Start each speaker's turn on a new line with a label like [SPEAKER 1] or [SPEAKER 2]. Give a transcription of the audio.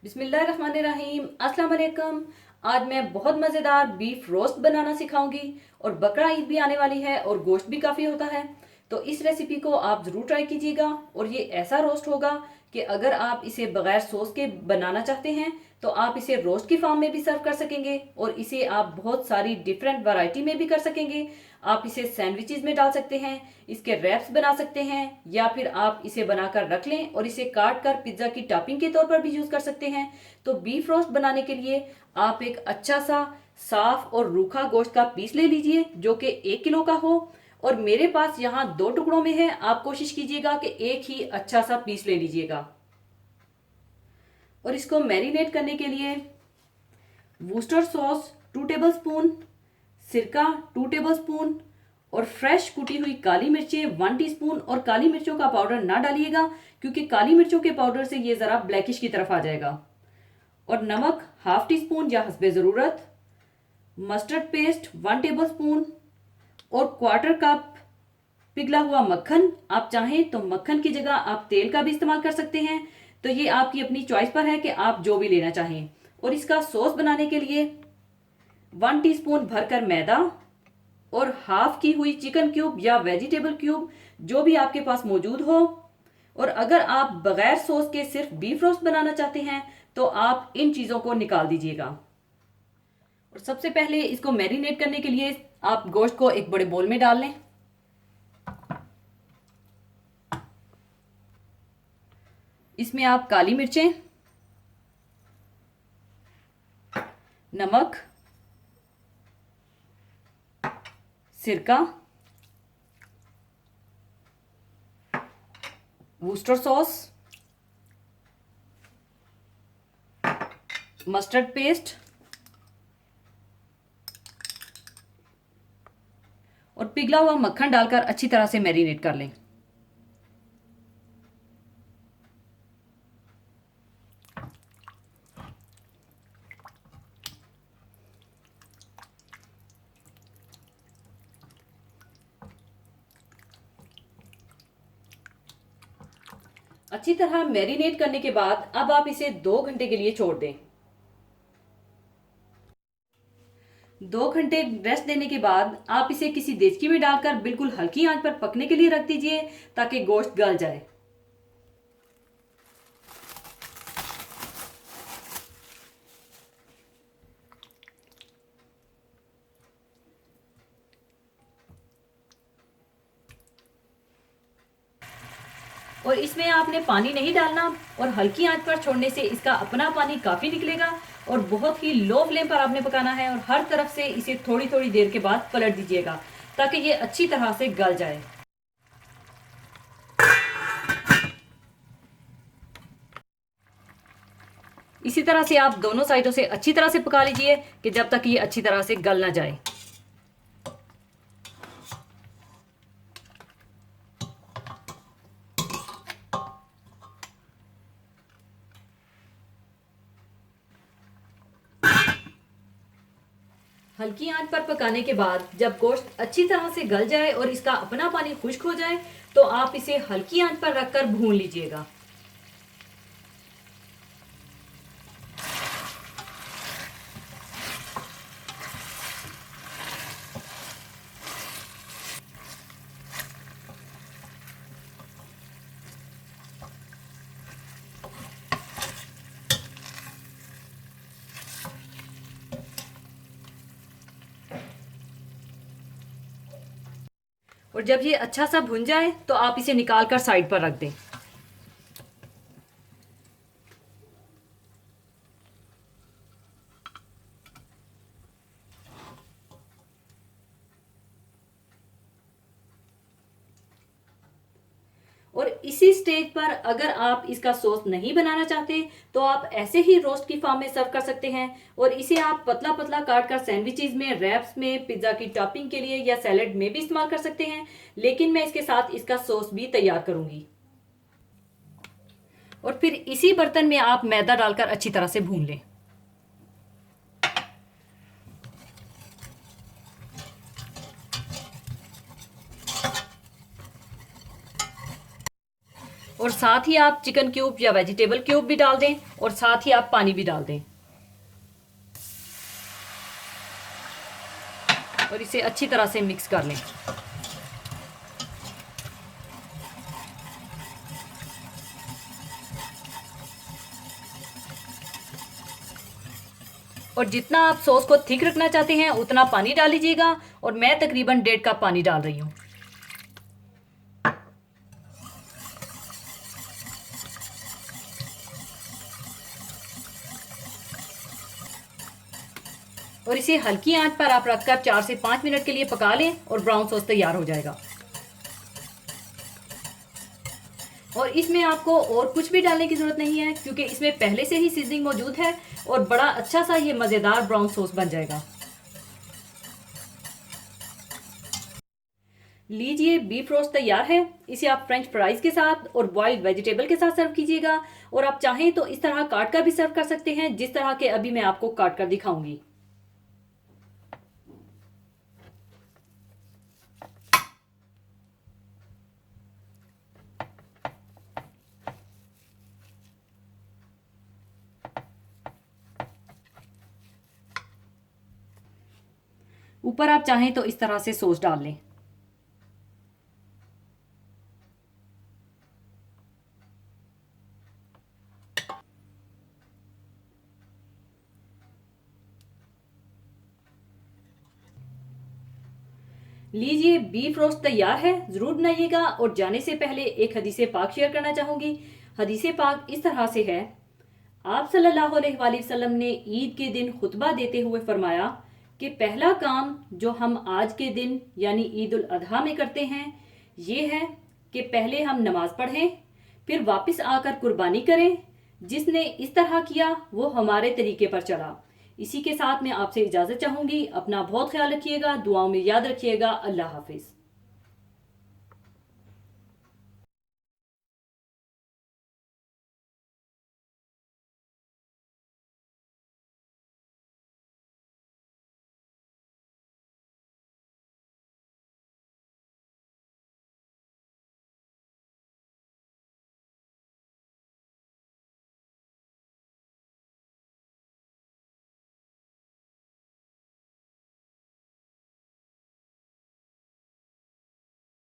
[SPEAKER 1] बिस्मिल्लाहिर्रहमानिर्रहीम। अस्सलाम वालेकुम। आज मैं बहुत मज़ेदार बीफ रोस्ट बनाना सिखाऊंगी और बकरा ईद भी आने वाली है और गोश्त भी काफ़ी होता है, तो इस रेसिपी को आप ज़रूर ट्राई कीजिएगा। और ये ऐसा रोस्ट होगा कि अगर आप इसे बगैर सॉस के बनाना चाहते हैं तो आप इसे रोस्ट की फॉर्म में भी सर्व कर सकेंगे और इसे आप बहुत सारी डिफरेंट वैरायटी में भी कर सकेंगे। आप इसे सैंडविचेस में डाल सकते हैं, इसके रैप्स बना सकते हैं, या फिर आप इसे बनाकर रख लें और इसे काट कर पिज्ज़ा की टॉपिंग के तौर पर भी यूज़ कर सकते हैं। तो बीफ रोस्ट बनाने के लिए आप एक अच्छा सा साफ और रूखा गोश्त का पीस ले लीजिए जो कि 1 किलो का हो। और मेरे पास यहाँ 2 टुकड़ों में है, आप कोशिश कीजिएगा कि एक ही अच्छा सा पीस ले लीजिएगा। और इसको मैरिनेट करने के लिए वूस्टर सॉस 2 टेबलस्पून, सिरका 2 टेबलस्पून और फ्रेश कुटी हुई काली मिर्चें 1 टीस्पून। और काली मिर्चों का पाउडर ना डालिएगा क्योंकि काली मिर्चों के पाउडर से ये ज़रा ब्लैकिश की तरफ आ जाएगा। और नमक 1/2 टीस्पून या हस्बे ज़रूरत, मस्टर्ड पेस्ट 1 टेबलस्पून और 1/4 कप पिघला हुआ मक्खन। आप चाहें तो मक्खन की जगह आप तेल का भी इस्तेमाल कर सकते हैं, तो ये आपकी अपनी चॉइस पर है कि आप जो भी लेना चाहें। और इसका सॉस बनाने के लिए 1 टीस्पून भरकर मैदा और हाफ की हुई चिकन क्यूब या वेजिटेबल क्यूब जो भी आपके पास मौजूद हो। और अगर आप बगैर सॉस के सिर्फ बीफ रोस्ट बनाना चाहते हैं तो आप इन चीज़ों को निकाल दीजिएगा। और सबसे पहले इसको मैरिनेट करने के लिए आप गोश्त को एक बड़े बोल में डाल लें। इसमें आप काली मिर्चें, नमक, सिरका, वूस्टर सॉस, मस्टर्ड पेस्ट और पिघला हुआ मक्खन डालकर अच्छी तरह से मैरिनेट कर लें। अच्छी तरह मैरिनेट करने के बाद अब आप इसे 2 घंटे के लिए छोड़ दें। 2 घंटे रेस्ट देने के बाद आप इसे किसी देचकी में डालकर बिल्कुल हल्की आंच पर पकने के लिए रख दीजिए ताकि गोश्त गल जाए। और इसमें आपने पानी नहीं डालना और हल्की आंच पर छोड़ने से इसका अपना पानी काफ़ी निकलेगा। और बहुत ही लो फ्लेम पर आपने पकाना है और हर तरफ से इसे थोड़ी थोड़ी देर के बाद पलट दीजिएगा ताकि ये अच्छी तरह से गल जाए। इसी तरह से आप दोनों साइडों से अच्छी तरह से पका लीजिए कि जब तक ये अच्छी तरह से गल ना जाए। हल्की आंच पर पकाने के बाद जब गोश्त अच्छी तरह से गल जाए और इसका अपना पानी खुश्क हो जाए तो आप इसे हल्की आंच पर रखकर भून लीजिएगा। और जब ये अच्छा सा भुन जाए तो आप इसे निकाल कर साइड पर रख दें। और इसी स्टेज पर अगर आप इसका सॉस नहीं बनाना चाहते तो आप ऐसे ही रोस्ट की फॉर्म में सर्व कर सकते हैं। और इसे आप पतला पतला काट कर सैंडविचेस में, रैप्स में, पिज्ज़ा की टॉपिंग के लिए या सैलेड में भी इस्तेमाल कर सकते हैं। लेकिन मैं इसके साथ इसका सॉस भी तैयार करूंगी। और फिर इसी बर्तन में आप मैदा डालकर अच्छी तरह से भून लें। और साथ साथ ही आप चिकन क्यूब या वेजिटेबल क्यूब भी डाल दें और साथ ही आप पानी भी डाल दें और इसे अच्छी तरह से मिक्स कर लें। और जितना आप सॉस को थिक रखना चाहते हैं उतना पानी डाल लीजिएगा और मैं तकरीबन 1.5 कप पानी डाल रही हूँ। और इसे हल्की आंच पर आप रखकर 4 से 5 मिनट के लिए पका लें और ब्राउन सॉस तैयार हो जाएगा। और इसमें आपको और कुछ भी डालने की ज़रूरत नहीं है क्योंकि इसमें पहले से ही सीजनिंग मौजूद है और बड़ा अच्छा सा ये मज़ेदार ब्राउन सॉस बन जाएगा। लीजिए, बीफ रोस्ट तैयार है। इसे आप फ्रेंच फ्राइज के साथ और बॉइल्ड वेजिटेबल के साथ सर्व कीजिएगा और आप चाहें तो इस तरह काट कर भी सर्व कर सकते हैं, जिस तरह के अभी मैं आपको काट कर दिखाऊंगी। ऊपर आप चाहें तो इस तरह से सॉस डाल लें। लीजिए, बीफ रोस्ट तैयार है। ज़रूर बनाइएगा। और जाने से पहले एक हदीस पाक शेयर करना चाहूँगी। हदीस पाक इस तरह से है, आप सल्लल्लाहु अलैहि वसल्लम ने ईद के दिन खुतबा देते हुए फरमाया कि पहला काम जो हम आज के दिन यानी ईद उल अजहा में करते हैं ये है कि पहले हम नमाज पढ़ें, फिर वापस आकर कुर्बानी करें। जिसने इस तरह किया वो हमारे तरीके पर चला। इसी के साथ मैं आपसे इजाज़त चाहूँगी। अपना बहुत ख्याल रखिएगा, दुआओं में याद रखिएगा। अल्लाह हाफिज़।